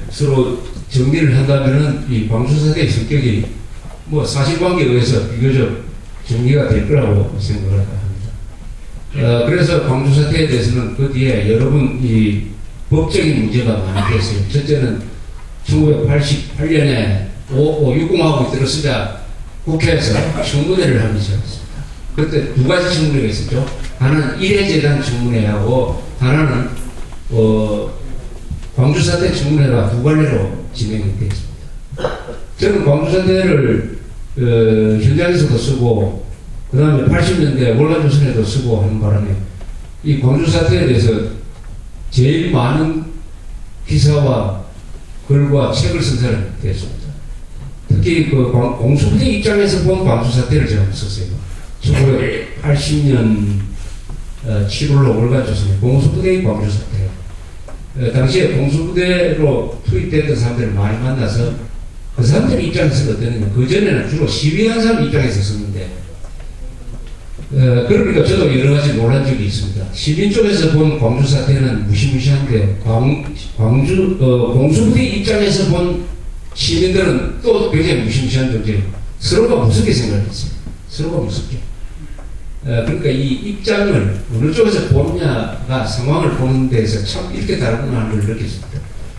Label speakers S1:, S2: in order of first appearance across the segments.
S1: 서로 정리를 한다면은 이 광주 사태의 성격이 뭐 사실관계에 의해서 비교적 정리가 될 거라고 생각을 합니다. 그래서 광주 사태에 대해서는 그 뒤에 여러 번 이 법적인 문제가 많이 됐어요. 첫째는 1988년에 560하고 들어서자 국회에서 청문회를 하기 시작했습니다. 그때 두 가지 청문회가 있었죠. 하나는 일회재단 청문회하고 하나는 광주 사태 청문회가 두 갈래로 진행이 되었습니다. 저는 광주 사태를 현장에서도 쓰고 그 다음에 80년대 월간조선에도 쓰고 하는 바람에 이 광주 사태에 대해서 제일 많은 기사와 글과 책을 쓴 사람이 되었습니다. 특히 그 공수부대 입장에서 본 광주 사태를 제가 썼어요. 1980년 7월로 월간조선에 공수부대의 광주 사태. 당시에 공수부대로 투입됐던 사람들을 많이 만나서 그 사람들 입장에서 어땠느냐. 그전에는 주로 시위한 사람 입장에서 썼는데, 그러니까 저도 여러 가지 놀란 적이 있습니다. 시민 쪽에서 본 광주 사태는 무시무시한데, 공수부대 입장에서 본 시민들은 또 굉장히 무시무시한 존재예요. 서로가 무섭게 생각했어요. 서로가 무섭게. 그러니까 이 입장을 어느 쪽에서 보느냐가 상황을 보는 데서 참 이렇게 다르구나 하는 걸 느꼈습니다.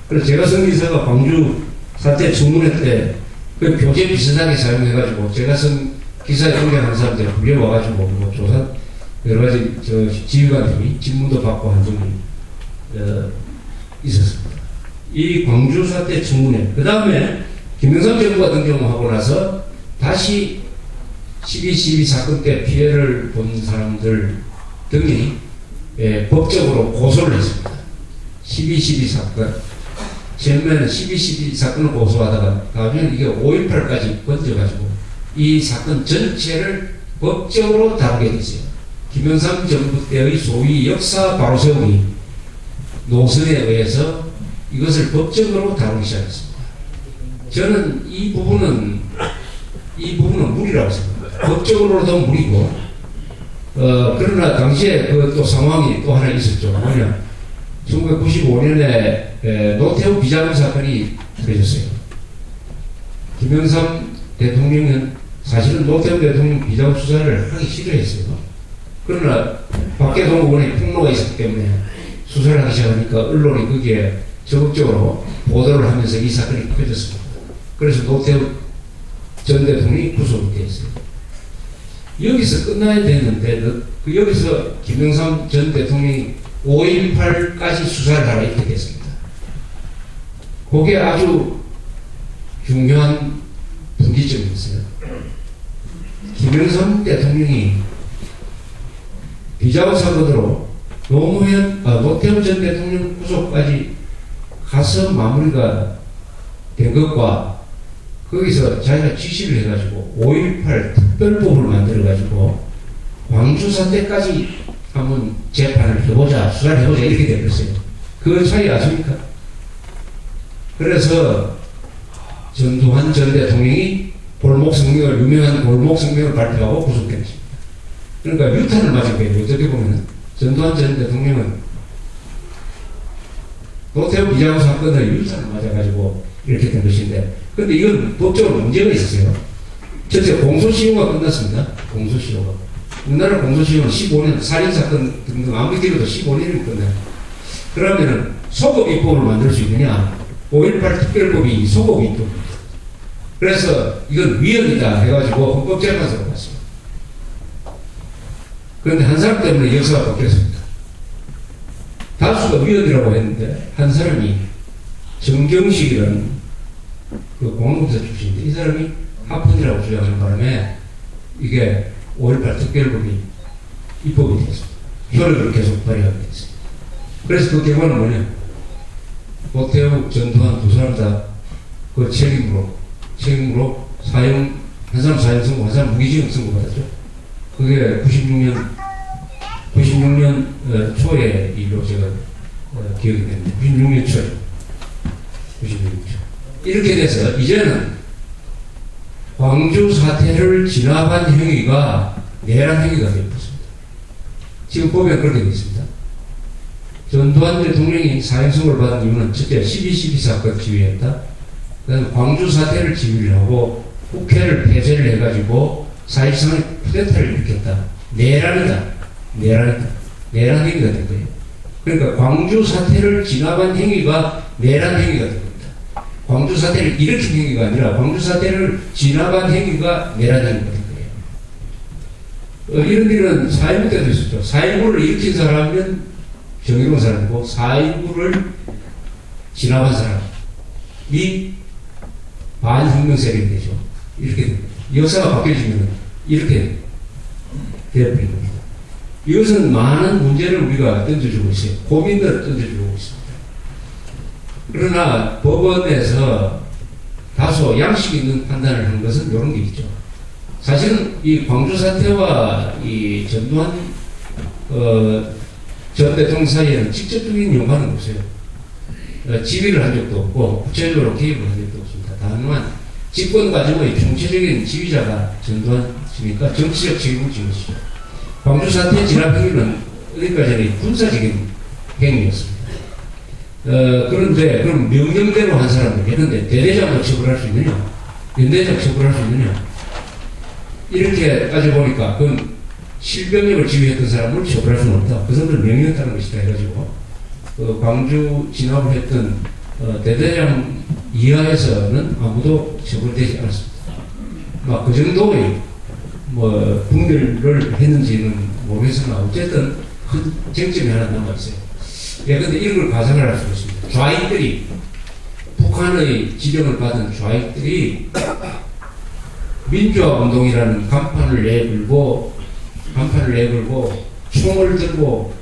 S1: 그래서 제가 쓴 기사가 광주 사태 청문회 때 그 교재 비슷하게 사용해가지고 제가 쓴 기사에 응대하는 사람들이 불려와가지고 뭐 조사 여러 가지 지휘관들이 질문도 받고 한 적이 있었습니다. 이 광주 사태 청문회 그 다음에 김영삼 정부가 등장하고 나서 다시 12.12 사건 때 피해를 본 사람들 등이 법적으로 고소를 했습니다. 12.12 사건. 처음에는 12.12 사건을 고소하다가 나중에 이게 5.18까지 번져가지고 이 사건 전체를 법적으로 다루게 됐어요. 김영삼 정부 때의 소위 역사 바로세우기 노선에 의해서 이것을 법적으로 다루기 시작했습니다. 저는 이 부분은 무리라고 생각합니다. 법적으로도 무리고, 그러나 당시에 그 또 상황이 또 하나 있었죠. 뭐냐. 1995년에 노태우 비자금 사건이 터졌어요. 김영삼 대통령은 사실은 노태우 대통령 비자금 수사를 하기 싫어했어요. 그러나 박계동 의원의 폭로가 있었기 때문에 수사를 하기 시작하니까 언론이 거기에 적극적으로 보도를 하면서 이 사건이 커졌습니다. 그래서 노태우 전 대통령이 구속이 되었어요. 여기서 끝나야 되는데 여기서 김영삼 전 대통령이 5.18까지 수사를 하라 이렇게 됐습니다. 그게 아주 중요한 분기점이었어요. 김영삼 대통령이 비자금 사건으로 노태우 전 대통령 구속까지 가서 마무리가 된 것과 거기서 자기가 지시를 해가지고 5.18 특별법을 만들어가지고 광주 사태까지 한번 재판을 해보자, 수사를 해보자 이렇게 되었어요. 그 차이 아십니까? 그래서 전두환 전 대통령이 유명한 골목 성명을 발표하고 구속된 것입니다. 그러니까 유탄을 맞은 거예요. 어떻게 보면 전두환 전 대통령은 노태우 비자금 사건을 유탄을 맞아가지고 이렇게 된 것인데, 근데 이건 법적으로 문제가 있었어요. 첫째, 공소시효가 끝났습니다. 공소시효가. 우리나라 공소시효는 15년, 살인사건 등등 아무리 길어도 15년이면 끝나요. 그러면은 소급 입법을 만들 수 있느냐? 5.18 특별법이 소급 입법입니다. 그래서 이건 위헌이다 해가지고 헌법재판소로 갔습니다. 그런데 한 사람 때문에 역사가 바뀌었습니다. 다수가 위헌이라고 했는데 한 사람이 정경식이라는 그 공무원사 출신인데 이 사람이 합헌이라고 주장하는 바람에 이게 5.18 특별법이 입법이 되었습니다. 효력을 계속 발휘하게 됐습니다. 그래서 그 결과는 뭐냐. 노태우, 전두환 두 사람 다 그 책임으로 사형, 한 사람 사형 선고, 한 사람 무기징역 선고 받았죠. 그게 96년 초에 일로 제가 기억이 되는데, 96년 초에. 96년 초. 이렇게 돼서 이제는 광주 사태를 진압한 행위가 내란 행위가 되었습니다. 지금 보면 그렇게 되어 있습니다. 전두환 대통령이 사형선고를 받은 이유는 첫째 12.12 사건 지휘했다. 그다음에 광주 사태를 지휘를 하고 국회를 폐쇄를 해가지고 사실상의 쿠데타를 일으켰다. 내란이다. 내란 행위가 된 거예요. 그러니까 광주 사태를 진압한 행위가 내란 행위가 된 겁니다. 광주 사태를 일으킨 행위가 아니라 광주 사태를 진압한 행위가 내란 행위가 된 거예요. 이런 일은 4.19 때도 있었죠. 4.19를 일으킨 사람은 정의로운 사람이고 4.19를 진압한 사람이 반혁명 세력이 되죠. 이렇게 됩니다. 역사가 바뀌어지면 이렇게 되어버린 겁니다. 이것은 많은 문제를 우리가 던져주고 있어요. 고민을 던져주고 있습니다. 그러나 법원에서 다소 양식 있는 판단을 한 것은 이런 게 있죠. 사실은 이 광주 사태와 이 전두환 전 대통령 사이에는 직접적인 연관은 없어요. 지휘를 한 적도 없고 구체적으로 개입을 한 적도 없습니다. 다만 집권 과정의 총체적인 지휘자가 전두환 씨니까 정치적 책임을 지는 것이죠. 광주 사태 진압 행위는 어디까지는 군사적인 행위였습니다. 그런데 그럼 명령대로 한 사람들, 그런데 대대장도 처벌할 수 있느냐? 연대장 처벌할 수 있느냐? 이렇게 따져보니까 그건 실병력을 지휘했던 사람을 처벌할 수는 없다. 그 사람들 명령 따른 것이다 해가지고 광주 진압을 했던 대대장 이하에서는 아무도 처벌되지 않았습니다. 막 그 정도의 분별을 했는지는 모르겠으나 어쨌든 그 쟁점이 하나 남아있어요. 그런데 이런 걸 가상을 할 수가 있습니다. 좌익들이 북한의 지령을 받은 좌익들이 민주화 운동이라는 간판을 내걸고 총을 들고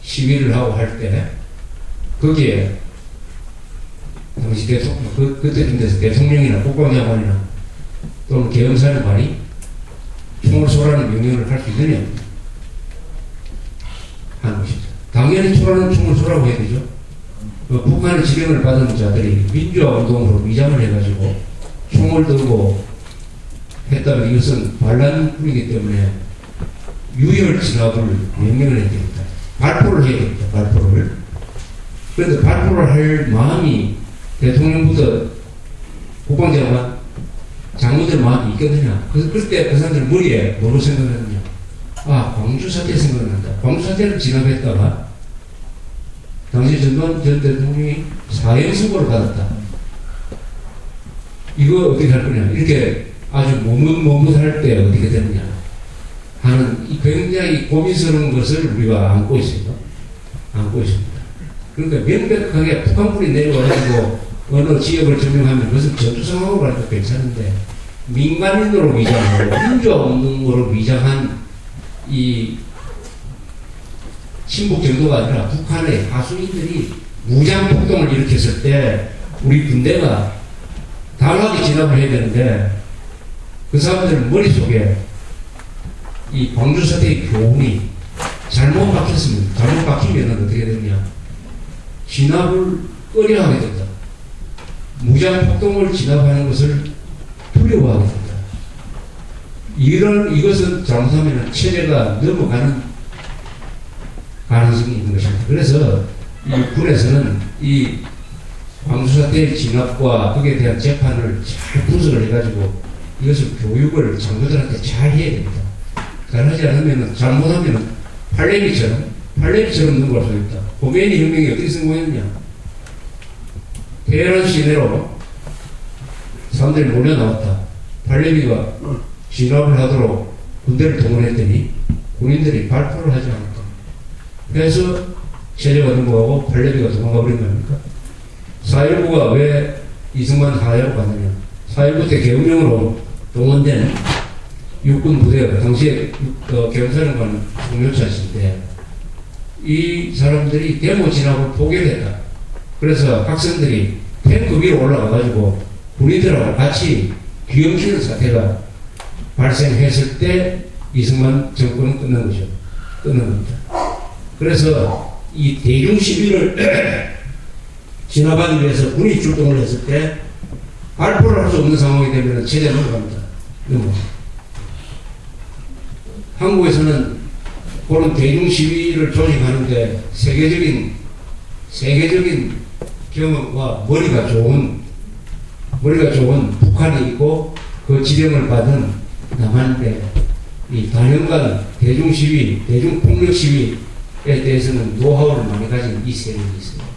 S1: 시위를 하고 할 때 거기에 당시 그때 대통령이나 국방장관이나 또는 계엄사령관이 총을 쏘라는 명령을 할 수 있느냐 하는 것이죠. 당연히 총을 쏘라고 해야 되죠. 북한의 지령을 받은 자들이 민주화 운동으로 위장을 해가지고 총을 들고 했다면 이것은 반란군이기 때문에 유혈 진압을 명령을 해야 됩니다. 발포를 해야 됩니다. 발포를. 그런데 발포를 할 마음이 대통령부터 국방장관, 장관들 마음이 있거든요. 그래서 그때 그 사람들 머리에 뭐로 생각하느냐. 광주 사태 생각난다. 광주 사태를 진압했다가 당시 전두환 전 대통령이 사형선고를 받았다. 이거 어떻게 할 거냐. 이렇게 아주 머뭇할 때 어떻게 되느냐 하는 굉장히 고민스러운 것을 우리가 안고 있습니다. 그러니까 명백하게 북한군이 내려와가지고 어느 지역을 점령하면 그것은 전투 상황으로 하니까 괜찮은데 민간인으로 위장하고 민주화운동으로 위장한 이 친북 정도가 아니라 북한의 하수인들이 무장폭동을 일으켰을 때 우리 군대가 단호하게 진압을 해야 되는데 그 사람들 머릿속에 이 광주 사태의 교훈이 잘못 박히면 어떻게 되느냐. 진압을 꺼려하게 된다. 무장폭동을 진압하는 것을 두려워하게 된다. 이것은 잘못하면 체제가 넘어가는 가능성이 있는 것입니다. 그래서 이 군에서는 이 광주 사태의 진압과 거기에 대한 재판을 잘 분석을 해가지고 이것을 교육을 장교들한테 잘 해야 됩니다. 잘하지 않으면 잘못하면 팔레미처럼 넘어갈 수 있다. khomeini 혁명이 어떻게 성공했느냐. 테헤란 시내로 사람들이 몰려 나왔다. 팔레미가 진압을 하도록 군대를 동원했더니 군인들이 발포를 하지 않았다. 그래서 체제가 넘어가고 팔레미가 도망가 버린 겁니까? 4.19가 왜 이승만 하야로 갔느냐. 4.19 때 계엄령으로 동원된 육군 부대가 당시에 계엄사령관 송교찬 씨인데 이 사람들이 데모 진압을 포기했다. 그래서 학생들이 탱크 위로 올라가가지고 군인들하고 같이 뒤엉키는 사태가 발생했을 때 이승만 정권은 끝난 거죠. 끝난 겁니다. 그래서 이 대중 시위를 진압하기 위해서 군이 출동을 했을 때 발포를 할 수 없는 상황이 되면 체제가 넘어갑니다. 한국에서는 그런 대중 시위를 조직하는데 세계적인 경험과 머리가 좋은 북한이 있고 그 지령을 받은 남한인데 이 단연간 대중 시위, 대중 폭력 시위에 대해서는 노하우를 많이 가진 이 세력이 있습니다.